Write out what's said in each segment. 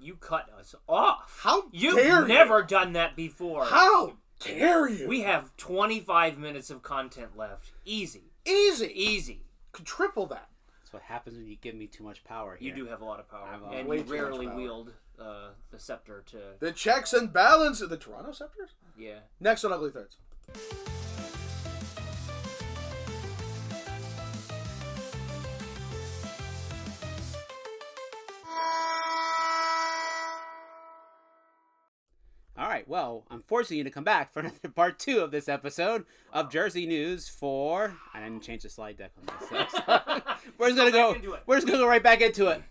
You cut us off. How dare you? You've never done that before. How dare you? We have 25 minutes of content left. Easy. Could triple that. That's what happens when you give me too much power here. You do have a lot of power. And you rarely wield the scepter to... The checks and balance of the Toronto Scepters? Yeah. Next on Ugly Thirds. All right, well, I'm forcing you to come back for another part 2 of this episode of Jersey News for... I didn't change the slide deck on this. So we're just gonna go right back into it.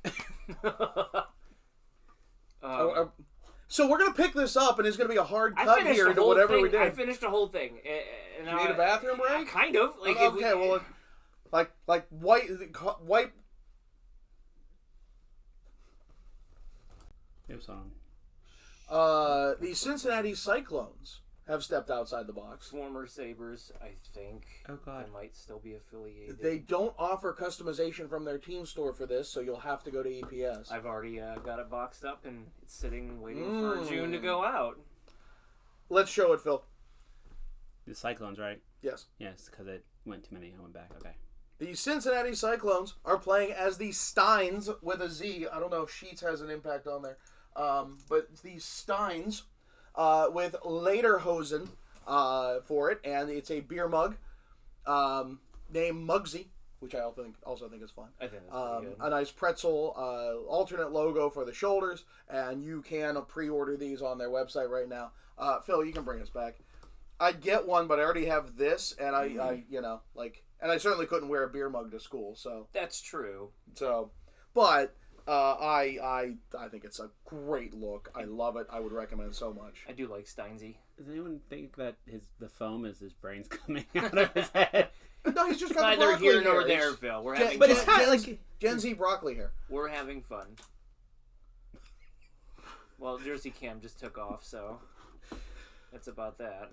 So we're gonna pick this up, and it's gonna be a hard cut here into whatever we did. I finished the whole thing. And you need a bathroom break? Kind of. Like, okay, well, like wipe. It was on. The Cincinnati Cyclones have stepped outside the box. Former Sabres, I think. Oh, God. They might still be affiliated. They don't offer customization from their team store for this, so you'll have to go to EPS. I've already got it boxed up, and it's sitting waiting for June to go out. Let's show it, Phil. The Cyclones, right? Yes. Yes, because it went too many. I went back. Okay. The Cincinnati Cyclones are playing as the Steins with a Z. I don't know if Sheets has an impact on there. But the Steins with Lederhosen for it, and it's a beer mug named Mugsy, which I also think is fun. I think that's pretty good. A nice pretzel, alternate logo for the shoulders, and you can pre-order these on their website right now. Phil, you can bring us back. I'd get one, but I already have this, and and I certainly couldn't wear a beer mug to school, so. That's true. So, but... I think it's a great look. I love it. I would recommend it so much. I do like Steinsy. Does anyone think that the foam is his brains coming out of his head? No, he's just got neither broccoli here nor hair. there, Phil. We're having but fun. it's kind of like Gen Z broccoli hair. We're having fun. Well, Jersey Cam just took off, so that's about that.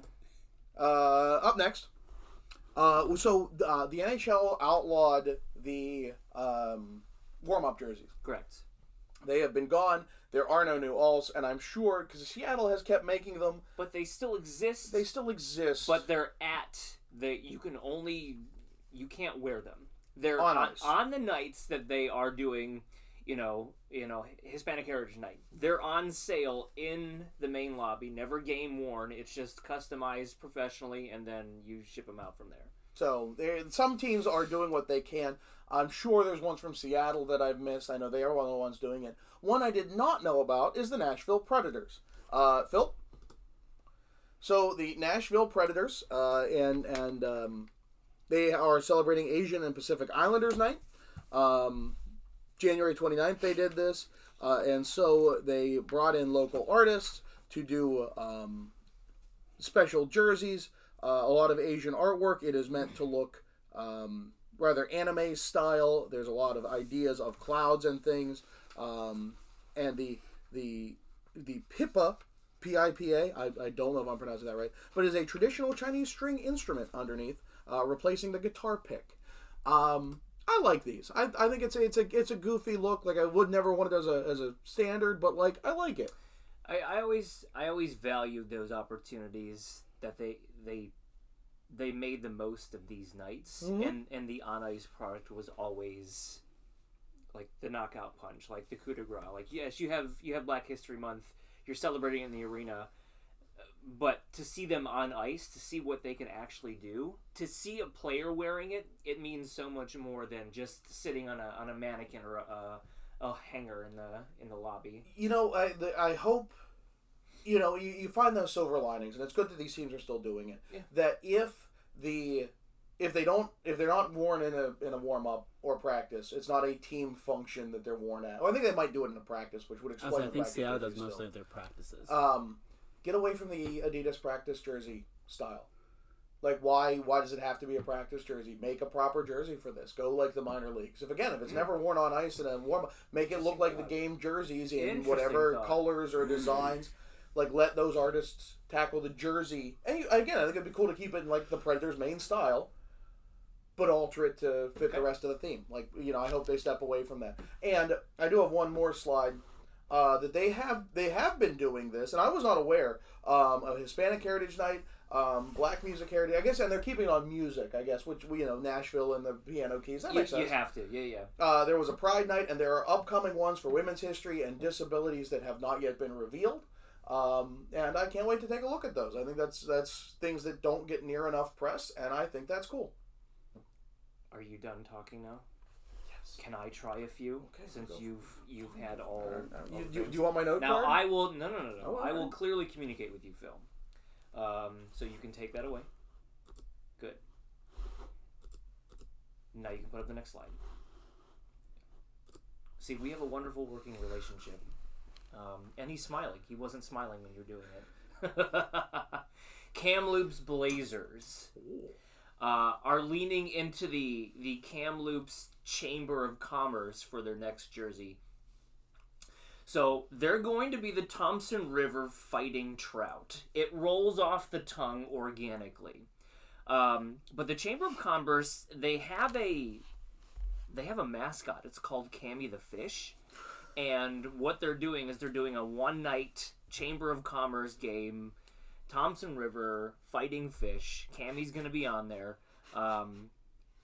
Up next. So the NHL outlawed the warm-up jerseys. Correct. They have been gone. There are no new alls, and I'm sure because Seattle has kept making them. But they still exist. They still exist. But they're you can't wear them. They're on the nights that they are doing, Hispanic Heritage Night. They're on sale in the main lobby, never game worn. It's just customized professionally, and then you ship them out from there. So some teams are doing what they can. I'm sure there's ones from Seattle that I've missed. I know they are one of the ones doing it. One I did not know about is the Nashville Predators. Phil? So the Nashville Predators, they are celebrating Asian and Pacific Islanders Night. January 29th they did this. And so they brought in local artists to do special jerseys. A lot of Asian artwork. It is meant to look rather anime style. There's a lot of ideas of clouds and things. And the pipa, P-I-P-A, I don't know if I'm pronouncing that right, but is a traditional Chinese string instrument underneath, replacing the guitar pick. I like these. I think it's a goofy look. Like I would never want it as a standard, but like I like it. I always valued those opportunities that they made the most of these nights, and the on ice product was always like the knockout punch, like the coup de grace. Like yes, you have Black History Month, you're celebrating in the arena, but to see them on ice, to see what they can actually do, to see a player wearing it, it means so much more than just sitting on a mannequin or a hanger in the lobby. I hope. You find those silver linings, and it's good that these teams are still doing it. Yeah. That if they're not worn in a warm up or practice, it's not a team function that they're worn at. Well, I think they might do it in a practice, which would explain. I think Seattle does mostly of their practices. Get away from the Adidas practice jersey style. Like why does it have to be a practice jersey? Make a proper jersey for this. Go like the minor leagues. If it's never worn on ice and then warm up, make it look like the game jerseys in whatever colors or designs. Like, let those artists tackle the jersey. And again, I think it'd be cool to keep it in, like, the Predators' main style, but alter it to fit the rest of the theme. Like, I hope they step away from that. And I do have one more slide. that they have been doing this, and I was not aware of Hispanic Heritage Night, Black Music Heritage, I guess, and they're keeping on music, I guess, which Nashville and the Piano Keys. That makes sense. You have to, yeah. There was a Pride Night, and there are upcoming ones for women's history and disabilities that have not yet been revealed. And I can't wait to take a look at those. I think that's things that don't get near enough press, and I think that's cool. Are you done talking now? Yes. Can I try a few? Okay, since you've had all. Do you want my note now? card? I will. No. Oh, I will clearly communicate with you, Phil. So you can take that away. Good. Now you can put up the next slide. See, we have a wonderful working relationship. And he's smiling. He wasn't smiling when you were doing it. Kamloops Blazers are leaning into the Kamloops Chamber of Commerce for their next jersey. So they're going to be the Thompson River Fighting Trout. It rolls off the tongue organically. But the Chamber of Commerce, they have a mascot. It's called Cammy the Fish. And what they're doing is they're doing a one-night Chamber of Commerce game, Thompson River, Fighting Fish. Cammy's going to be on there.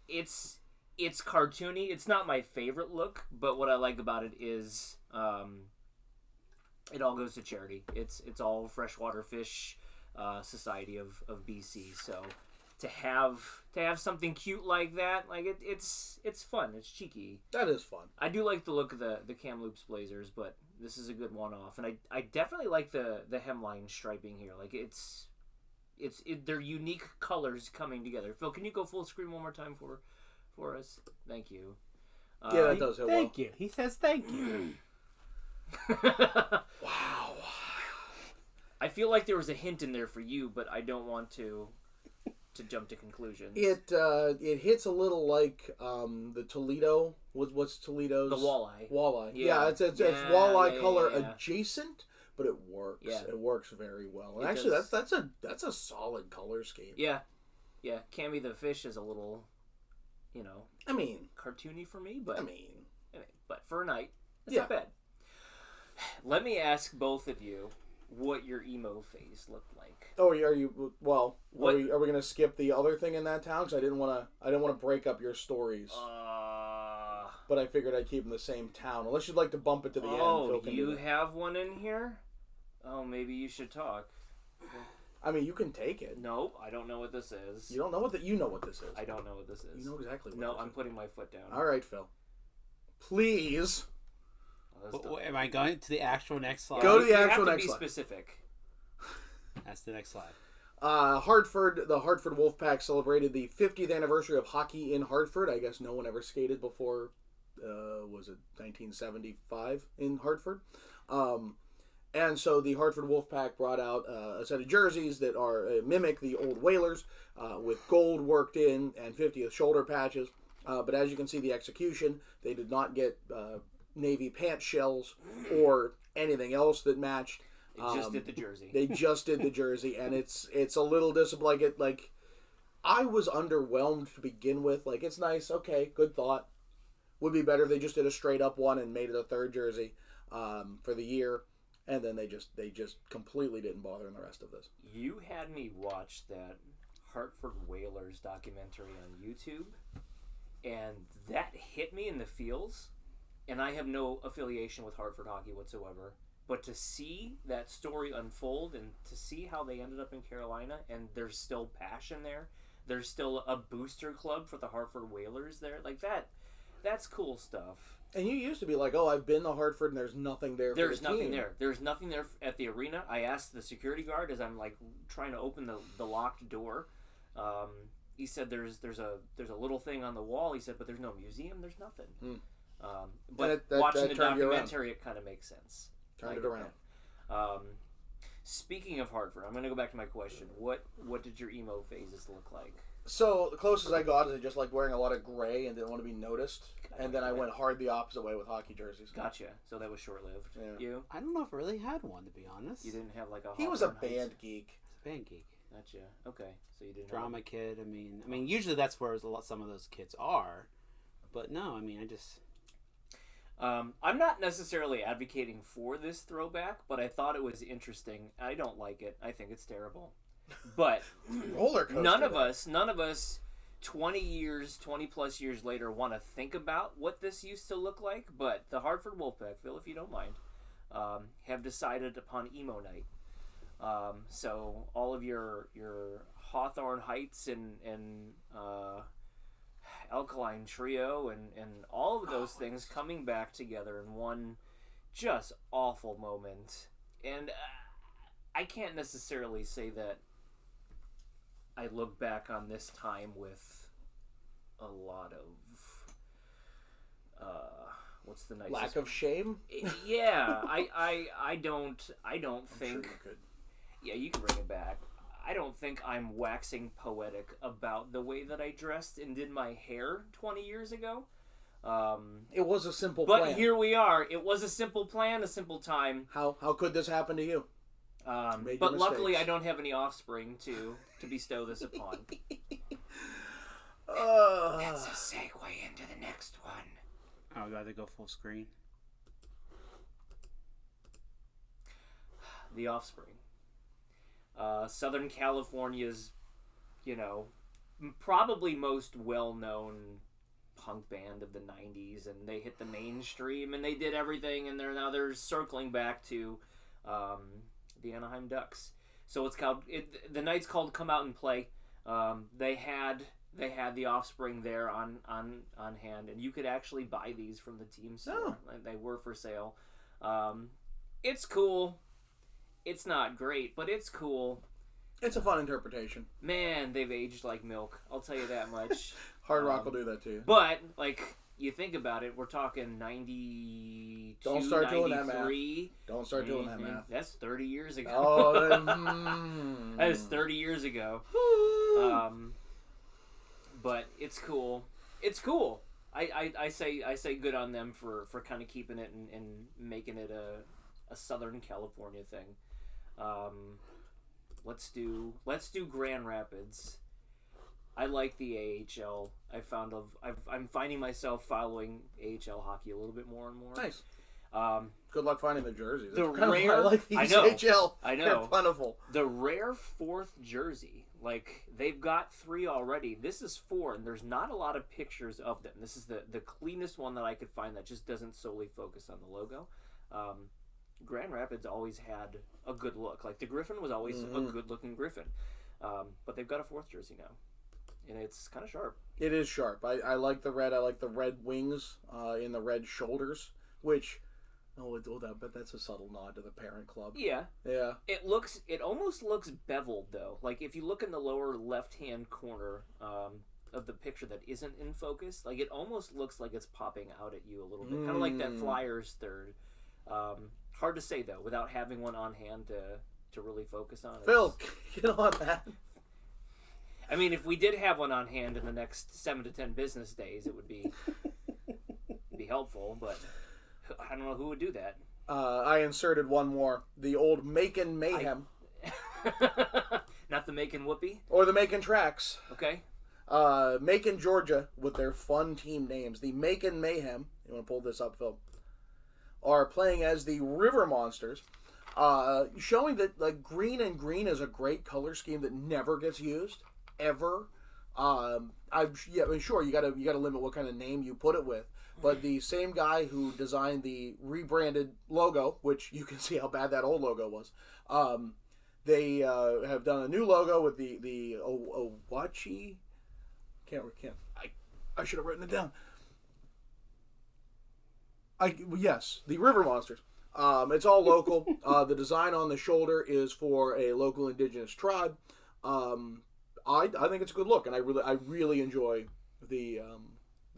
It's cartoony. It's not my favorite look, but what I like about it is it all goes to charity. It's all Freshwater Fish Society of BC. So to have something cute like that, like it's fun. It's cheeky. That is fun. I do like the look of the Kamloops Blazers, but this is a good one-off, and I definitely like the hemline striping here. Like it's they're unique colors coming together. Phil, can you go full screen one more time for us? Thank you. Yeah, that does it well. Thank you. He says thank you. Wow. I feel like there was a hint in there for you, but I don't want to jump to conclusions. It hits a little like the Toledo. What's Toledo's? The walleye. Walleye. Yeah. It's walleye color adjacent, but it works. Yeah. It works very well. And It actually, does. that's a solid color scheme. Yeah. Cammy the Fish is a little, I mean, cartoony for me, but anyway, but for a night, it's Yeah. not bad. Let me ask both of you what your emo phase looked like. Oh, are you? Well, What? are we gonna skip the other thing in that town? Because I didn't want to break up your stories. But I figured I'd keep them the same town. Unless you'd like to bump it to the end. Phil can do you that. have one in here? Oh, maybe you should talk. I mean, you can take it. No, I don't know what this is. You don't know what you know what this is. I don't know what this is. You know exactly what No, this I'm is. putting my foot down. All right, Phil. Please Am I going to the actual next slide? Go to the You actual have next to be slide. specific. That's the next slide. the Hartford Wolf Pack celebrated the 50th anniversary of hockey in Hartford. I guess no one ever skated before, was it 1975 in Hartford? And so the Hartford Wolf Pack brought out a set of jerseys that are mimic the old Whalers with gold worked in and 50th shoulder patches. But as you can see, the execution, they did not get Navy pant shells or anything else that matched. They just did the jersey. They just did the jersey, and it's a little disappointing. Like, I was underwhelmed to begin with. Like, it's nice, okay, good thought. Would be better if they just did a straight up one and made it a third jersey for the year, and then they just completely didn't bother in the rest of this. You had me watch that Hartford Whalers documentary on YouTube, and that hit me in the feels. And I have no affiliation with Hartford hockey whatsoever. But to see that story unfold and to see how they ended up in Carolina, and there's still passion there, there's still a booster club for the Hartford Whalers there, like that's cool stuff. And you used to be like, oh, I've been to Hartford and there's nothing there for the team. There's nothing there. There's nothing there at the arena. I asked the security guard as I'm like trying to open the locked door. He said there's a little thing on the wall. He said, but there's no museum. There's nothing. But watching the documentary, it kind of makes sense. Turned it around. Speaking of Hartford, I'm going to go back to my question. What did your emo phases look like? So the closest I got is I just liked wearing a lot of gray and didn't want to be noticed. And then I went hard the opposite way with hockey jerseys. Gotcha. So that was short-lived. Yeah. You? I don't know if I really had one, to be honest. You didn't have like a... He was a Hawthorne Heights? band geek. It's a band geek. Gotcha. Okay. So you didn't Drama have... kid. I mean, usually that's where some of those kids are. But no, I mean, I just... I'm not necessarily advocating for this throwback, but I thought it was interesting. I don't like it. I think it's terrible. But roller coaster. None of us 20 plus years later want to think about what this used to look like. But the Hartford Wolf Pack, Phil, if you don't mind, have decided upon emo night. So all of your Hawthorne Heights and Alkaline Trio and all of those things coming back together in one just awful moment. And I can't necessarily say that I look back on this time with a lot of what's the nicest lack of shame? Yeah, I don't think. Sure you could. Yeah, you can bring it back. I don't think I'm waxing poetic about the way that I dressed and did my hair 20 years ago. It was a simple plan. plan. But here we are. It was a simple plan, a simple time. How could this happen to you? But luckily I don't have any offspring to bestow this upon. That's a segue into the next one. Oh, I'd rather go full screen. The Offspring. Southern California's, probably most well-known punk band of the 90s, and they hit the mainstream, and they did everything, and they're circling back to the Anaheim Ducks. So it's called, the night's called Come Out and Play. They had the Offspring there on hand, and you could actually buy these from the team store. Oh. They were for sale. It's cool. It's not great, but it's cool. It's a fun interpretation. Man, they've aged like milk. I'll tell you that much. Hard rock will do that to you. But, you think about it, we're talking 92, Don't start 93. Doing that math. Don't start doing that math. That's 30 years ago. Oh, that is 30 years ago. But it's cool. It's cool. I say good on them for kind of keeping it and making it a Southern California thing. Let's do Grand Rapids. I like the AHL. I'm finding myself following AHL hockey a little bit more and more. Nice. Good luck finding the jerseys. The rare, I like these AHL. I know. They're plentiful. The rare fourth jersey. They've got 3 already. This is 4, and there's not a lot of pictures of them. This is the cleanest one that I could find that just doesn't solely focus on the logo. Grand Rapids always had a good look. The Griffin was always a good-looking Griffin. But they've got a 4th jersey now. And it's kind of sharp. It is sharp. I like the red. I like the red wings in the red shoulders, which... but that's a subtle nod to the parent club. Yeah. Yeah. It almost looks beveled, though. If you look in the lower left-hand corner of the picture that isn't in focus, it almost looks like it's popping out at you a little bit. Kind of like that Flyers third. Hard to say, though, without having one on hand to really focus on it. Phil, get on that. I mean, if we did have one on hand in the next 7 to 10 business days, it would be helpful, but I don't know who would do that. I inserted one more. The old Macon Mayhem. Not the Macon Whoopee? Or the Macon Tracks. Okay. Macon, Georgia, with their fun team names. The Macon Mayhem, you want to pull this up, Phil, are playing as the River Monsters, showing that green and green is a great color scheme that never gets used, ever. Sure, you gotta limit what kind of name you put it with. But the same guy who designed the rebranded logo, which you can see how bad that old logo was, they have done a new logo with the Owachi. I should have written it down. Yes, the River Monsters. It's all local. The design on the shoulder is for a local indigenous tribe. I think it's a good look, and I really enjoy the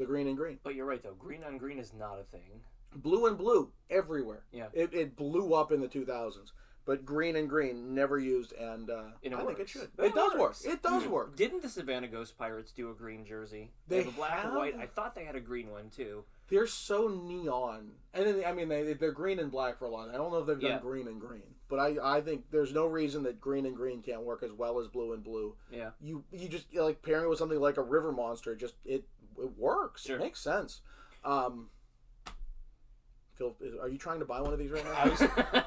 green and green. But you're right, though. Green on green is not a thing. Blue and blue everywhere. Yeah. It blew up in the 2000s. But green and green never used, and I think it should. It does work. It does work. Didn't the Savannah Ghost Pirates do a green jersey? They have a black and white. I thought they had a green one too. They're so neon, and then they're green and black for a lot. I don't know if they've done green and green, but I think there's no reason that green and green can't work as well as blue and blue. Yeah. You just pairing it with something like a River Monster, it works. Sure. It makes sense. Phil, are you trying to buy one of these right now?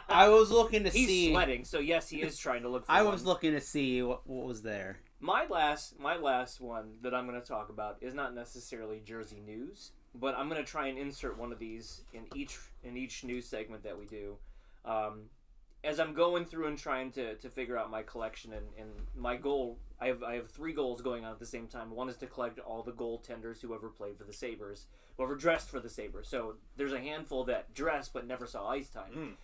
I was looking to He's see. He's sweating, so yes, he is trying to look for I one. was looking to see what was there. My last one that I'm going to talk about is not necessarily Jersey news, but I'm going to try and insert one of these in each news segment that we do. As I'm going through and trying to figure out my collection and my goal, I have 3 goals going on at the same time. One is to collect all the goaltenders who ever played for the Sabres, whoever dressed for the Sabres. So there's a handful that dressed but never saw ice time.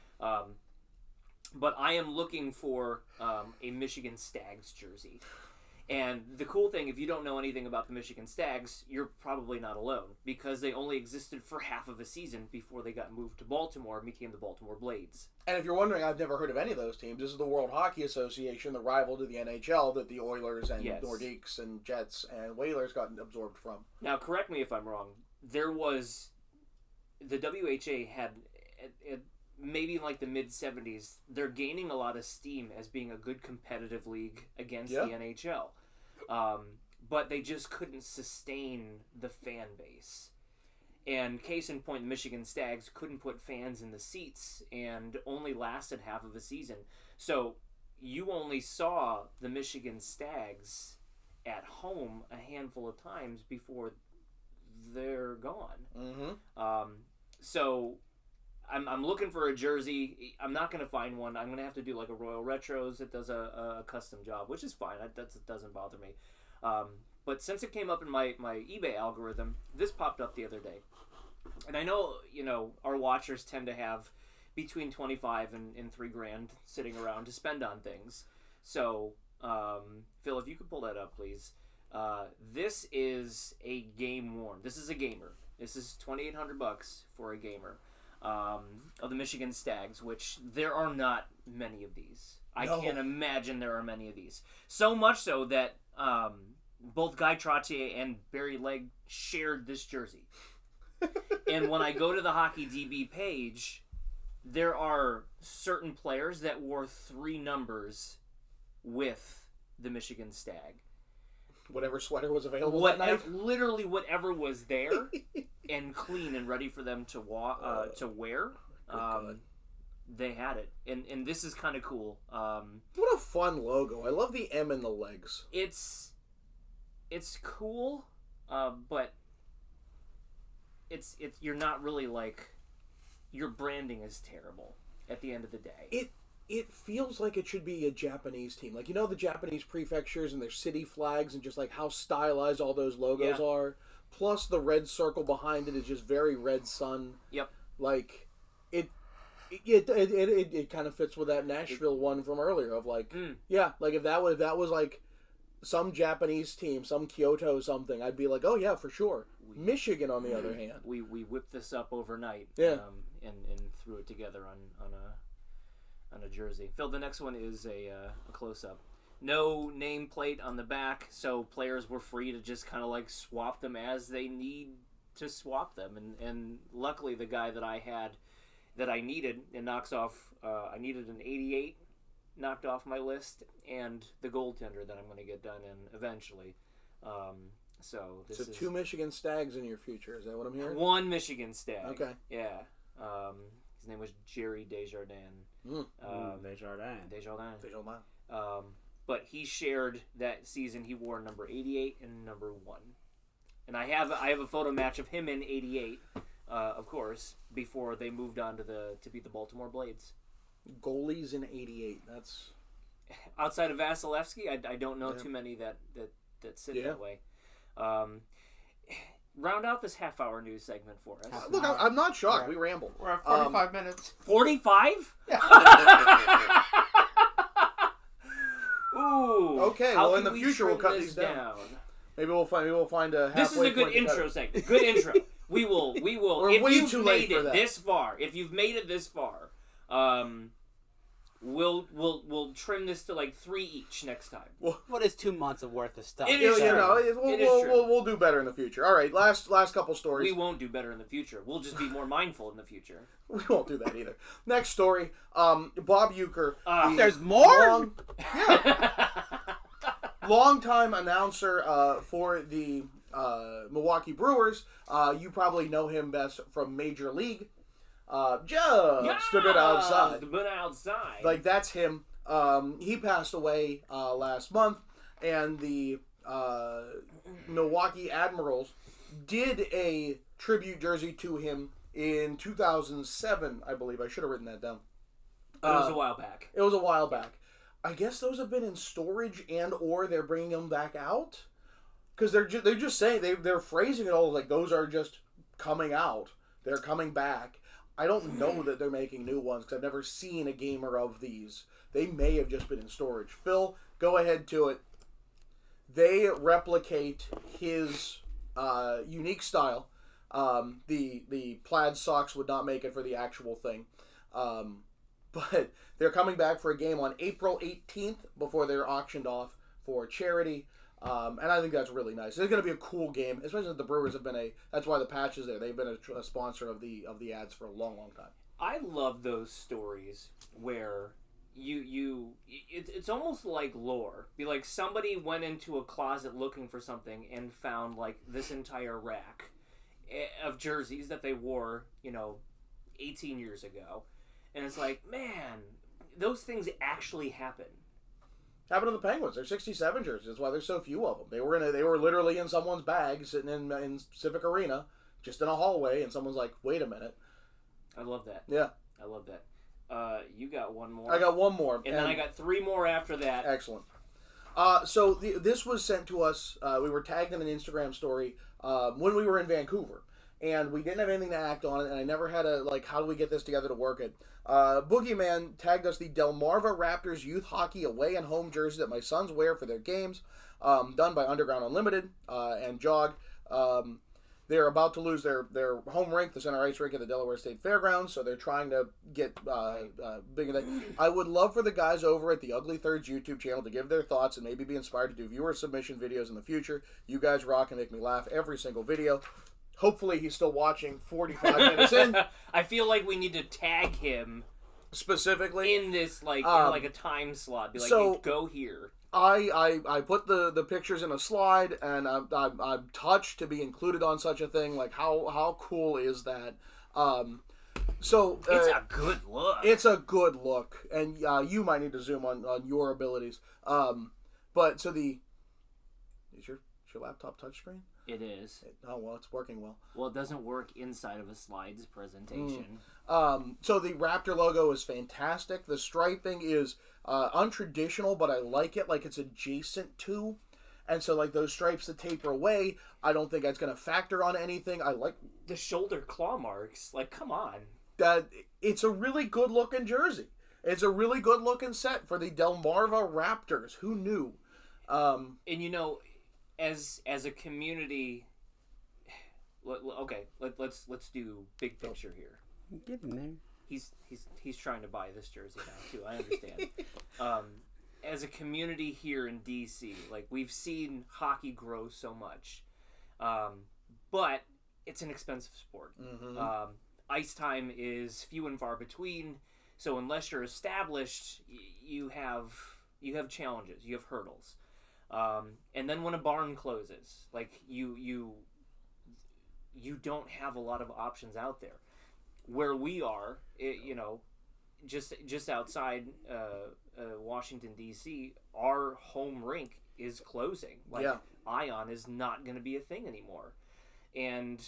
But I am looking for a Michigan Stags jersey. And the cool thing, if you don't know anything about the Michigan Stags, you're probably not alone, because they only existed for half of a season before they got moved to Baltimore and became the Baltimore Blades. And if you're wondering, I've never heard of any of those teams. This is the World Hockey Association, the rival to the NHL that the Oilers and Nordiques and Jets and Whalers got absorbed from. Now, correct me if I'm wrong. The WHA had, maybe in like the mid-'70s, they're gaining a lot of steam as being a good competitive league against the NHL. But they just couldn't sustain the fan base. And case in point, the Michigan Stags couldn't put fans in the seats and only lasted half of a season. So you only saw the Michigan Stags at home a handful of times before they're gone. Mm-hmm. So I'm looking for a jersey. I'm not going to find one. I'm going to have to do like a Royal Retros that does a custom job, which is fine. That doesn't bother me. But since it came up in my eBay algorithm, this popped up the other day. And I know, our watchers tend to have between $25 and $3,000 sitting around to spend on things. So, Phil, if you could pull that up, please. This is a game worn. This is a gamer. This is $2,800 for a gamer. Of the Michigan Stags, which there are not many of these. I can't imagine there are many of these. So much so that both Guy Trottier and Barry Legg shared this jersey. And when I go to the Hockey DB page, there are certain players that wore 3 numbers with the Michigan Stag. Whatever sweater was available that night? Literally whatever was there and clean and ready for them to wear. They had it. And this is kind of cool. What a fun logo. I love the M in the legs. It's cool, but it's you're not really like, your branding is terrible at the end of the day. It feels like it should be a Japanese team. Like, the Japanese prefectures and their city flags and just like how stylized all those logos are. Plus the red circle behind it is just very red sun. Yep. Like, it kind of fits with that Nashville one from earlier of like, like if that was like some Japanese team, some Kyoto something, I'd be like, oh yeah, for sure. Michigan, on the other hand, we whipped this up overnight, and threw it together on a jersey. Phil, the next one is a close up. No nameplate on the back, so players were free to just kind of like swap them as they need to swap them. And luckily, the guy that I had that I needed and knocks off, I needed an 88, knocked off my list, and the goaltender that I'm going to get done in eventually. So this is 2 Michigan Stags in your future. Is that what I'm hearing? 1 Michigan Stag. Okay. Yeah. His name was Jerry Desjardins. Desjardins. But he shared that season. He wore number 88 and number 1. And I have a photo match of him in 88, of course, before they moved on to be the Baltimore Blades. Goalies in 88. That's outside of Vasilevsky. I don't know too many that sit that way. Round out this half-hour news segment for us. Look, I'm not shocked. We ramble. We're at 45 minutes. 45? Ooh. Okay. Well, in the future, we'll cut these down. Maybe we'll find a halfway. This is a good intro segment. Good intro. We will. We're way too late for that. If you've made it this far, we'll trim this to like 3 each next time. What is 2 months of worth of stuff? It is true. We'll do better in the future. All right, last couple stories. We won't do better in the future. We'll just be more mindful in the future. We won't do that either. Next story. Bob Uecker. There's more? Longtime announcer for the Milwaukee Brewers. You probably know him best from Major League. Just a bit outside. Just a bit outside. Like, that's him. He passed away last month, and the Milwaukee Admirals did a tribute jersey to him in 2007, I believe. I should have written that down. It was a while back. It was a while back. I guess those have been in storage or they're bringing them back out. Because they're just saying, they're phrasing it all like those are just coming out. They're coming back. I don't know that they're making new ones because I've never seen a gamer of these. They may have just been in storage. Phil, go ahead to it. They replicate his unique style. The plaid socks would not make it for the actual thing. But they're coming back for a game on April 18th before they're auctioned off for charity. And I think that's really nice. It's going to be a cool game, especially since the Brewers have been that's why the patch is there. They've been a sponsor of the ads for a long, long time. I love those stories where it's almost like lore. Be like somebody went into a closet looking for something and found like this entire rack of jerseys that they wore, 18 years ago. And it's like, man, those things actually happen. Happened to the Penguins. They're 67 jerseys. That's why there's so few of them. They were literally in someone's bag sitting in Civic Arena, just in a hallway, and someone's like, wait a minute. I love that. Yeah. I love that. You got one more. I got one more. And then I got three more after that. Excellent. So this was sent to us. We were tagged in an Instagram story when we were in Vancouver. And we didn't have anything to act on it, and I never had how do we get this together to work it? Boogeyman tagged us the Delmarva Raptors youth hockey away and home jersey that my sons wear for their games, done by Underground Unlimited and Jog. They're about to lose their home rink, the center ice rink at the Delaware State Fairgrounds, so they're trying to get bigger than. I would love for the guys over at the Ugly Thirds YouTube channel to give their thoughts and maybe be inspired to do viewer submission videos in the future. You guys rock and make me laugh every single video. Hopefully he's still watching 45 minutes in. I feel like we need to tag him specifically in this in a time slot. Be like, so, hey, go here. I put the pictures in a slide, and I'm touched to be included on such a thing. Like how cool is that? So it's a good look. It's a good look, and you might need to zoom on your abilities. But so is your laptop touchscreen? It is. Oh, well, it's working well. Well, it doesn't work inside of a slides presentation. So the Raptor logo is fantastic. The striping is untraditional, but I like it. Like, it's adjacent to. And so, like, those stripes that taper away, I don't think that's going to factor on anything. I like the shoulder claw marks. Like, come on. It's a really good-looking jersey. It's a really good-looking set for the Delmarva Raptors. Who knew? And, as a community, let's do big picture here. Get in there. He's trying to buy this jersey now too. I understand. As a community here in DC, like, we've seen hockey grow so much, but it's an expensive sport. Mm-hmm. Ice time is few and far between. So unless you're established, you have challenges. You have hurdles. And then when a barn closes, like, you don't have a lot of options out there. Where we are, just outside Washington D.C., our home rink is closing. Like, yeah. Ion is not going to be a thing anymore, and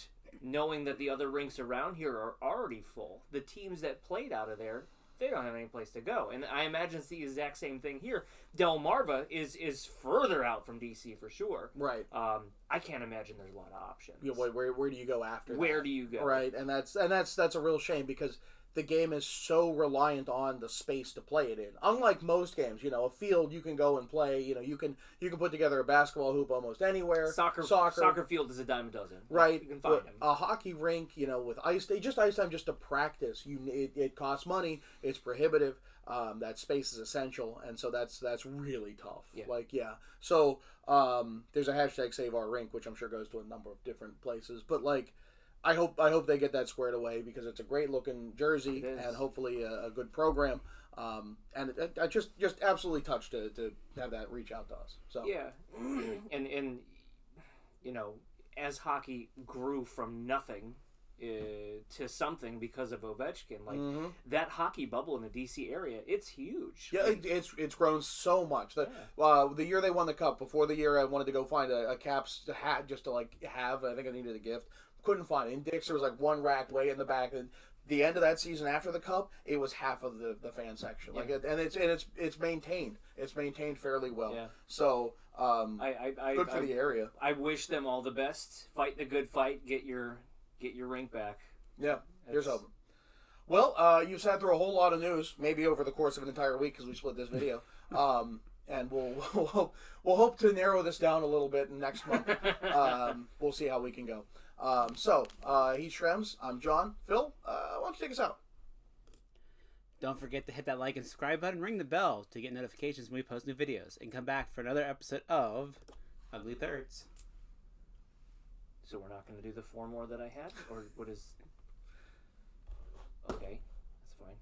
knowing that the other rinks around here are already full, the teams that played out of there, they don't have any place to go. And I imagine it's the exact same thing here. Delmarva is further out from DC for sure. Right. I can't imagine there's a lot of options. Yeah, where do you go after that? Where do you go? Right, and that's a real shame because the game is so reliant on the space to play it in. Unlike most games, a field you can go and play. You can put together a basketball hoop almost anywhere. Soccer field is a dime a dozen. Right, you can find them. A hockey rink, with ice time just to practice. It costs money. It's prohibitive. That space is essential, and so that's really tough. Yeah. So there's a hashtag Save Our Rink, which I'm sure goes to a number of different places, but like. I hope they get that squared away because it's a great looking jersey and hopefully a good program. And I just absolutely touched to have that reach out to us. So yeah, and as hockey grew from nothing to something because of Ovechkin. Like that hockey bubble in the DC area, it's huge. Yeah, it's grown so much. The year they won the cup, before the year I wanted to go find a Caps hat just to like have. I think I needed a gift. Couldn't find it. In Dick's there was like one rack way in the back. And the end of that season after the cup, it was half of the fan section. Yeah. It's maintained. It's maintained fairly well. Yeah. So good for the area. I wish them all the best. Fight the good fight. Get your rink back. Yeah, here's hoping. Well, you've sat through a whole lot of news, maybe over the course of an entire week because we split this video. And we'll hope to narrow this down a little bit next month. We'll see how we can go. He's Shrems. I'm John. Phil, why don't you take us out? Don't forget to hit that like and subscribe button, ring the bell to get notifications when we post new videos, and come back for another episode of Ugly Thirds. So we're not going to do the 4 more that I had? Or what is... Okay, that's fine.